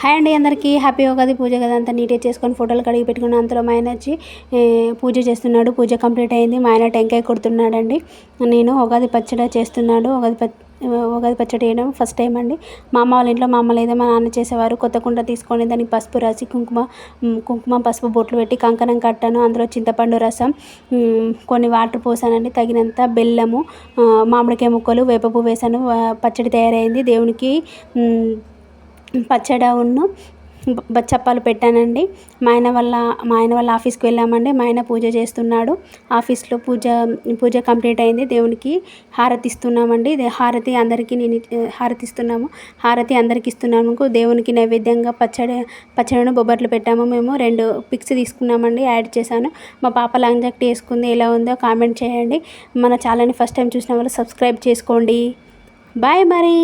Hi అండి, అందరికీ happy Ugadi. పూజ కదా అంతా నీట్గా చేసుకొని ఫోటోలు కడిగి పెట్టుకుని అంతలో మా ఆయన వచ్చి పూజ చేస్తున్నాడు. పూజ కంప్లీట్ అయింది. మా ఆయన టెంకాయ కొడుతున్నాడండి. నేను ఉగాది పచ్చడి చేస్తున్నాడు. ఉగాది పచ్చడి చేయడం ఫస్ట్ టైం అండి. మా అమ్మ వాళ్ళ ఇంట్లో మా అమ్మ లేదా మా నాన్న చేసేవారు. కొత్త కుండ తీసుకొని దానికి పసుపు రాసి కుంకుమ పసుపు బొట్లు పెట్టి కంకణం కట్టాను. అందులో చింతపండు రసం, కొన్ని వాటర్ పోసానండి, తగినంత బెల్లము, మామిడికాయ ముక్కలు, వేపపువ్వు వేసాను. పచ్చడి తయారైంది. దేవునికి పచ్చడి బచ్చప్పాలు పెట్టానండి. మా ఆయన వాళ్ళ ఆఫీస్కి వెళ్ళామండి. మా ఆయన పూజ చేస్తున్నాడు. ఆఫీస్లో పూజ కంప్లీట్ అయింది. దేవునికి హారతి ఇస్తున్నామండి. హారతి ఇస్తున్నాము. హారతి అందరికి ఇస్తున్నాము. దేవునికి నైవేద్యంగా పచ్చడిను బొబ్బట్లు పెట్టాము. మేము 2 పిక్స్ తీసుకున్నామండి, యాడ్ చేశాను. మా పాప లాంగ్ జాకెట్ వేసుకుంది. ఎలా ఉందో కామెంట్ చేయండి. మన ఛానల్ని ఫస్ట్ టైం చూసిన వాళ్ళు సబ్స్క్రైబ్ చేసుకోండి. బాయ్ మరి.